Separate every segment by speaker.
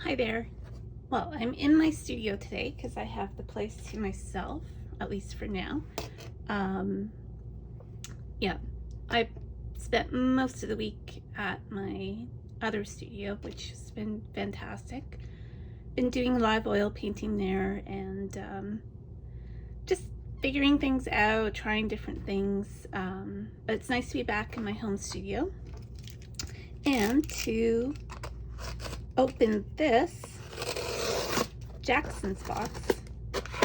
Speaker 1: Hi there. Well, I'm in my studio today because I have the place to myself, at least for now. Yeah, I spent most of the week at my other studio, which has been fantastic. Been doing live oil painting there and just figuring things out, trying different things. But it's nice to be back in my home studio and to open this Jackson's box.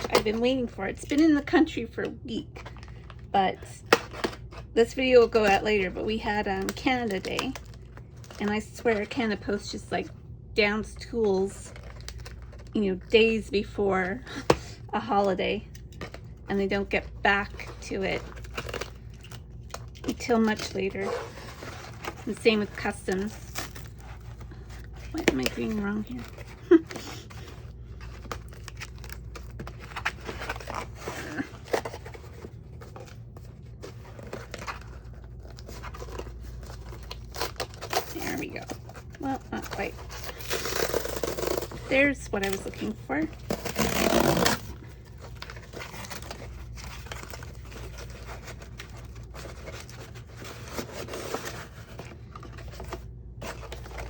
Speaker 1: I've been waiting for it. It's been in the country for a week, but this video will go out later. But we had Canada Day, and I swear Canada Post just like downs tools, days before a holiday, and they don't get back to it until much later. And same with customs. What am I doing wrong here? There we go. Well, not quite. There's what I was looking for.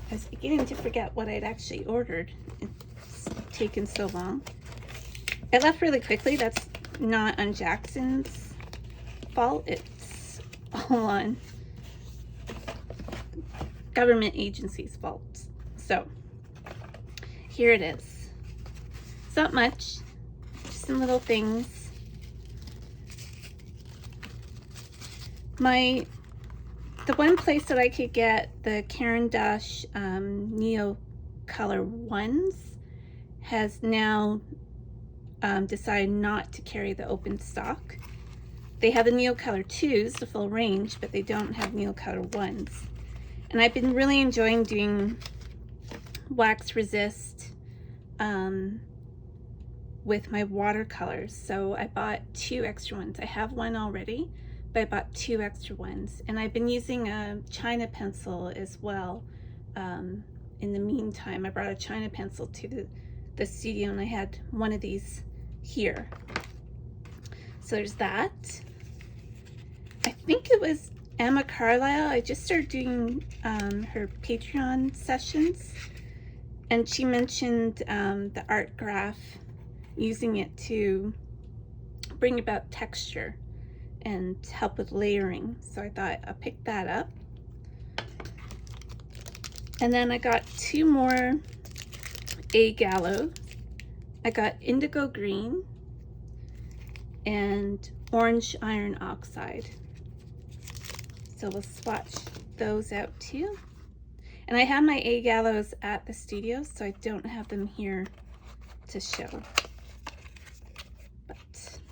Speaker 1: I was beginning to forget what I'd actually ordered. It's taken so long. I left really quickly. That's not on Jackson's fault. It's all on government agency's fault. So here it is. It's not much, just some little things. The one place that I could get the Caran d'Ache Neo Color ones has now decided not to carry the open stock. They have the Neo Color 2s, the full range, but they don't have Neo Color 1s. And I've been really enjoying doing wax resist with my watercolors. So I bought 2 extra ones. I have one already, but I bought 2 extra ones. And I've been using a China pencil as well. In the meantime, I brought a China pencil to the studio, and I had one of these here. So there's that. I think it was Emma Carlisle. I just started doing her Patreon sessions, and she mentioned the art graph, using it to bring about texture and help with layering. So I thought I'll pick that up. And then I got 2 more Gallo. I got Indigo Green and Orange Iron Oxide. So we'll swatch those out too. And I have my Gallos at the studio, so I don't have them here to show. But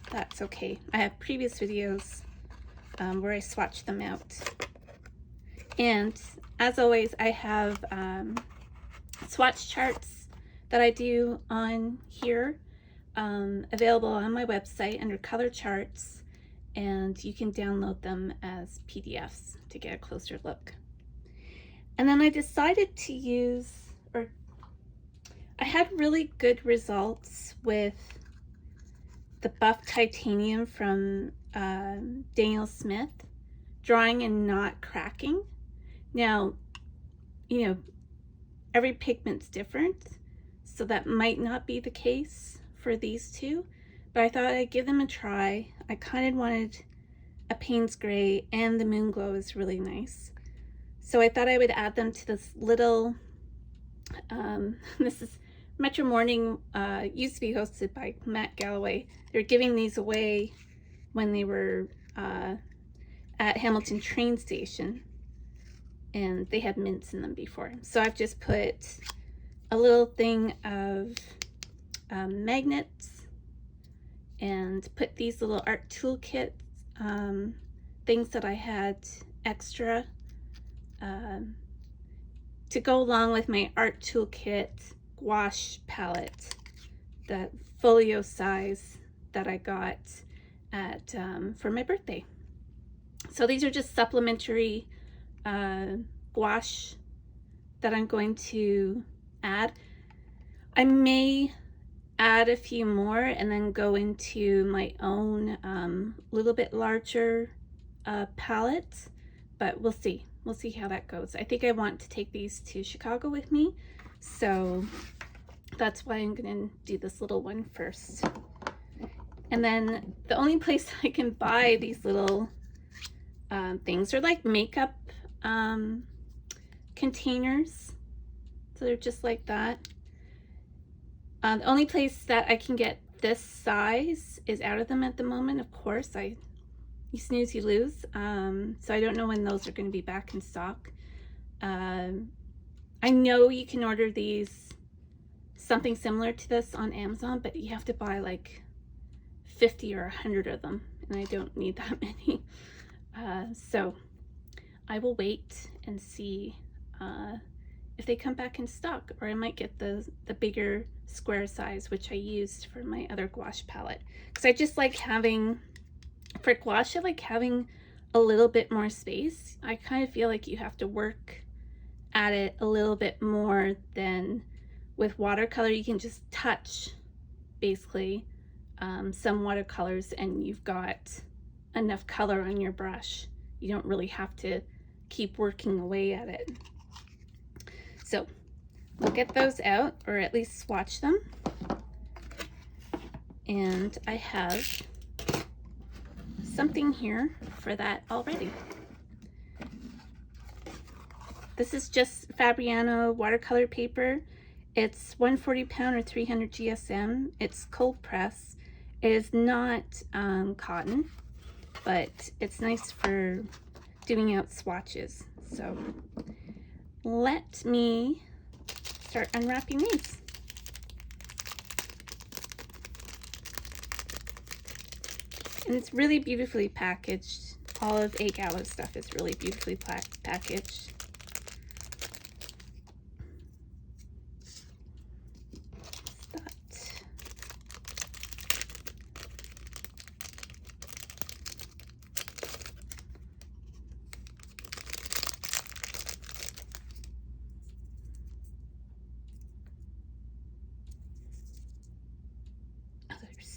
Speaker 1: that's okay. I have previous videos where I swatch them out. And as always, I have swatch charts that I do on here, available on my website under color charts, and you can download them as PDFs to get a closer look. And then I decided to use, or I had really good results with the buff titanium from Daniel Smith, drawing and not cracking. Now, every pigment's different, so that might not be the case for these two, but I thought I'd give them a try. I kind of wanted a Payne's Gray, and the Moonglow is really nice. So I thought I would add them to this little, this is Metro Morning, used to be hosted by Matt Galloway. They're giving these away when they were at Hamilton train station, and they had mints in them before. So I've just put a little thing of magnets and put these little art toolkit things that I had extra to go along with my art toolkit gouache palette, that folio size that I got at for my birthday. So these are just supplementary gouache that I'm going to add. I may add a few more and then go into my own little bit larger palette, but we'll see. We'll see how that goes. I think I want to take these to Chicago with me, so that's why I'm gonna do this little one first. And then the only place I can buy these little things are like makeup containers. So they're just like that. The only place that I can get this size is out of them at the moment. Of course, you snooze, you lose. So I don't know when those are going to be back in stock. I know you can order these, something similar to this on Amazon, but you have to buy like 50 or 100 of them, and I don't need that many. So I will wait and see if they come back in stock, or I might get the bigger square size, which I used for my other gouache palette, because I just like having, for gouache, I like having a little bit more space. I kind of feel like you have to work at it a little bit more than with watercolor. You can just touch basically some watercolors and you've got enough color on your brush. You don't really have to keep working away at it. So we'll get those out, or at least swatch them. And I have something here for that already. This is just Fabriano watercolor paper. It's 140 pound or 300 GSM. It's cold press. It is not cotton, but it's nice for doing out swatches. So let me start unwrapping these. And it's really beautifully packaged. All of Gallo stuff is really beautifully packaged.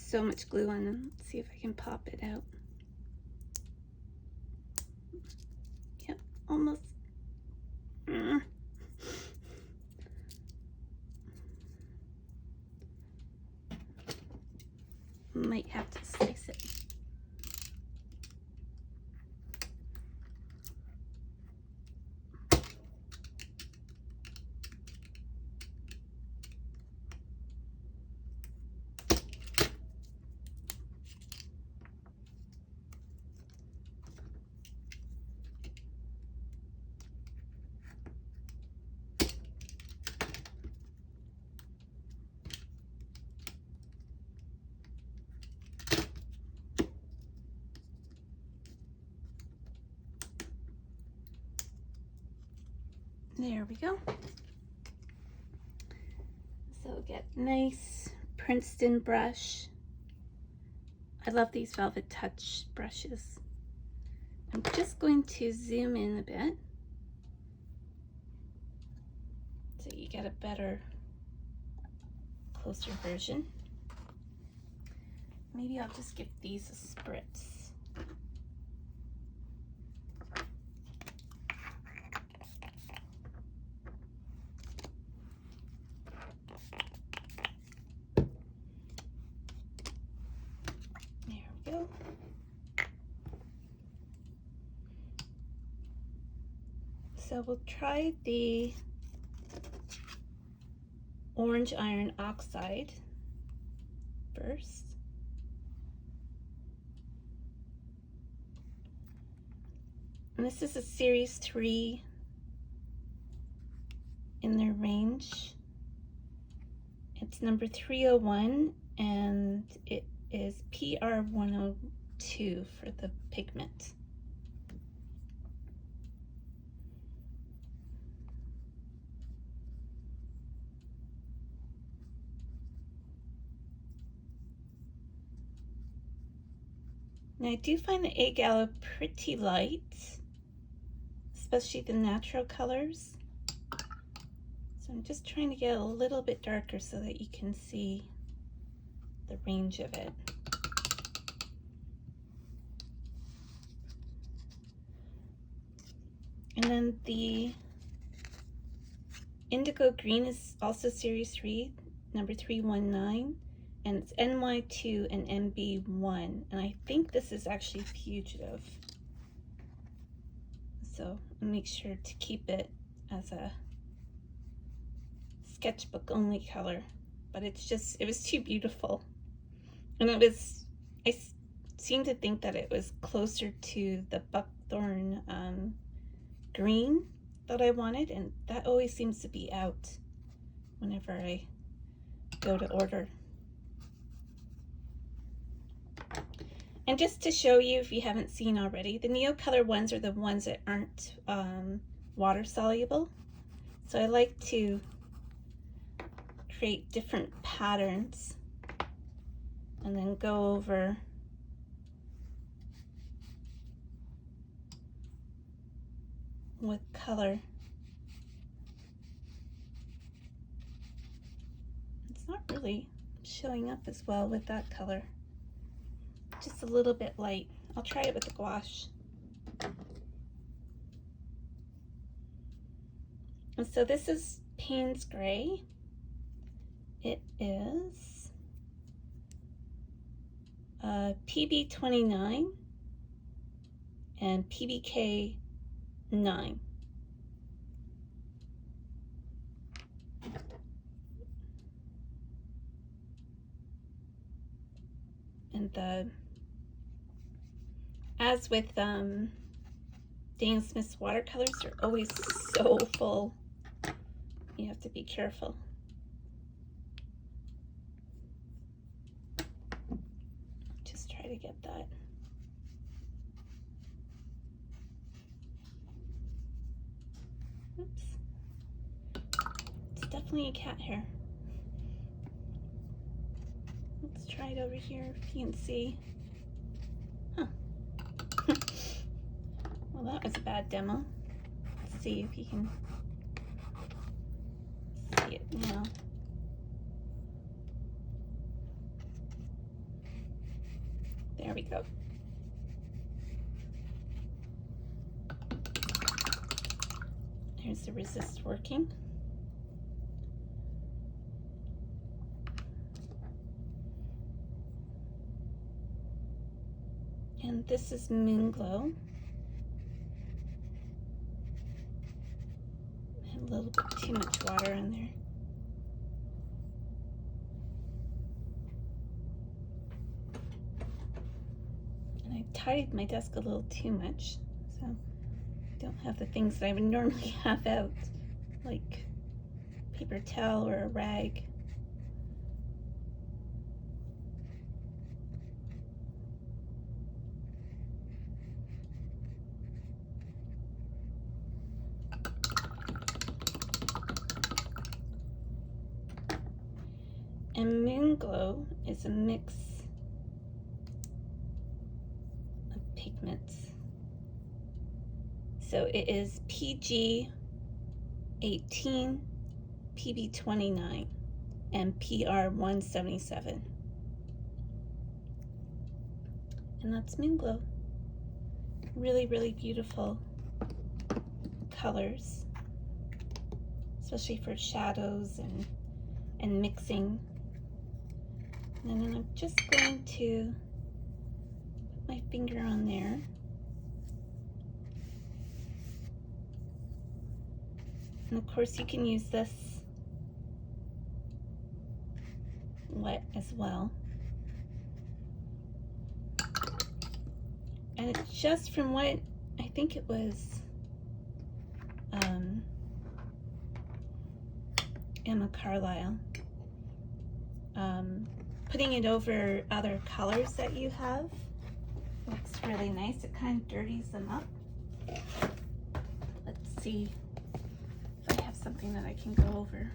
Speaker 1: So much glue on them. Let's see if I can pop it out. Yep, almost. Might have to slice it. There we go. So get nice Princeton brush. I love these Velvet Touch brushes. I'm just going to zoom in a bit so you get a better, closer version. Maybe I'll just give these a spritz. So we'll try the orange iron oxide first. And this is a series 3 in their range. It's number 301 and it is PR102 for the pigment. Now I do find the Gallo pretty light, especially the natural colors. So I'm just trying to get a little bit darker so that you can see the range of it. And then the Indigo Green is also Series 3, number 319, and it's NY2 and MB1, and I think this is actually Fugitive. So make sure to keep it as a sketchbook only color, but it was too beautiful. And I seem to think that it was closer to the buckthorn green that I wanted, and that always seems to be out whenever I go to order. And just to show you, if you haven't seen already, the Neocolor ones are the ones that aren't water soluble. So I like to create different patterns and then go over with color. It's not really showing up as well with that color. Just a little bit light. I'll try it with the gouache. And so this is Payne's Gray. It is PB29 and PBK 9. And as with Daniel Smith's watercolors, they're always so full. You have to be careful. Just try to get that. Oops. It's definitely a cat hair. Let's try it over here if you can see. Huh. Well, that was a bad demo. Let's see if you can see it now. There we go. There's the resist working. And this is Moonglow. A little bit too much water in there. And I tidied my desk a little too much, so I don't have the things that I would normally have out, like paper towel or a rag. And Moonglow is a mix of pigments. So it is PG 18, PB 29, and PR 177. And that's Moonglow. Really, really beautiful colors, especially for shadows and mixing. And then I'm just going to put my finger on there. And of course you can use this wet as well. And it's just from what, I think it was Emma Carlisle. Putting it over other colors that you have looks really nice. It kind of dirties them up. Let's see if I have something that I can go over.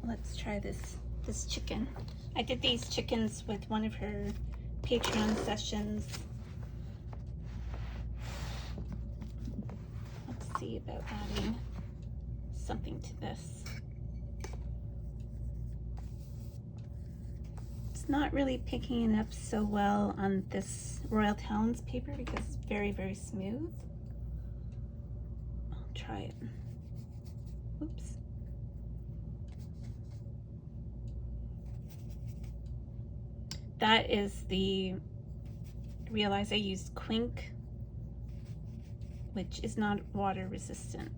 Speaker 1: Let's try this this chicken. I did these chickens with one of her Patreon sessions. Let's see about adding something to this. It's not really picking it up so well on this Royal Talons paper because it's very, very smooth. I'll try it. Oops. That is the, realize I used Quink, which is not water resistant.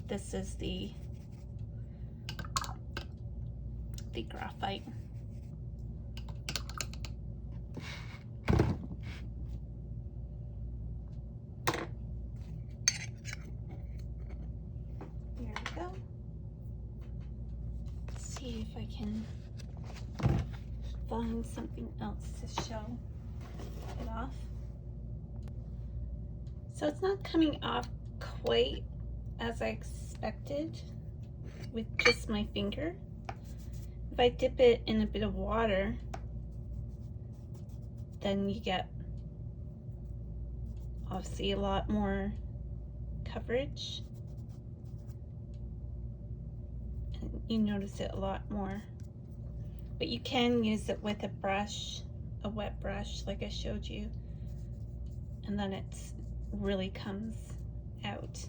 Speaker 1: This is the graphite. There we go. Let's see if I can find something else to show it off. So it's not coming off quite as I expected with just my finger. If I dip it in a bit of water, then you get obviously a lot more coverage. And you notice it a lot more. But you can use it with a brush, a wet brush like I showed you, and then it really comes out.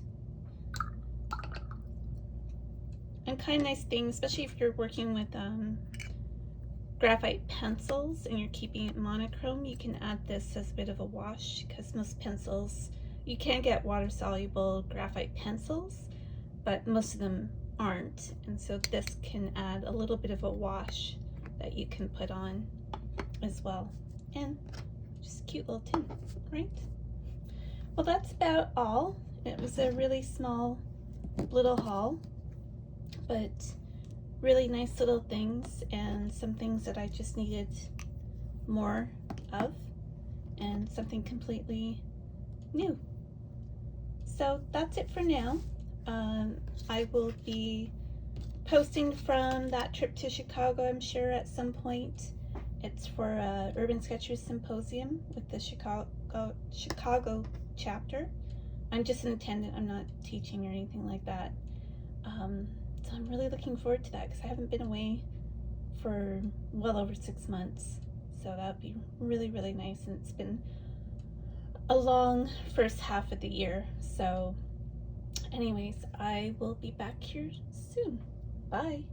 Speaker 1: And kind of nice thing, especially if you're working with graphite pencils and you're keeping it monochrome, you can add this as a bit of a wash, because most pencils, you can get water soluble graphite pencils, but most of them aren't, and so this can add a little bit of a wash that you can put on as well. And just a cute little tin, right? Well, that's about all. It was a really small little haul, but really nice little things, and some things that I just needed more of, and something completely new. So that's it for now. I will be posting from that trip to Chicago, I'm sure, at some point. It's for Urban Sketchers Symposium with the Chicago chapter. I'm just an attendant, I'm not teaching or anything like that. So I'm really looking forward to that because I haven't been away for well over 6 months. So that would be really, really nice, and it's been a long first half of the year. So anyways, I will be back here soon. Bye.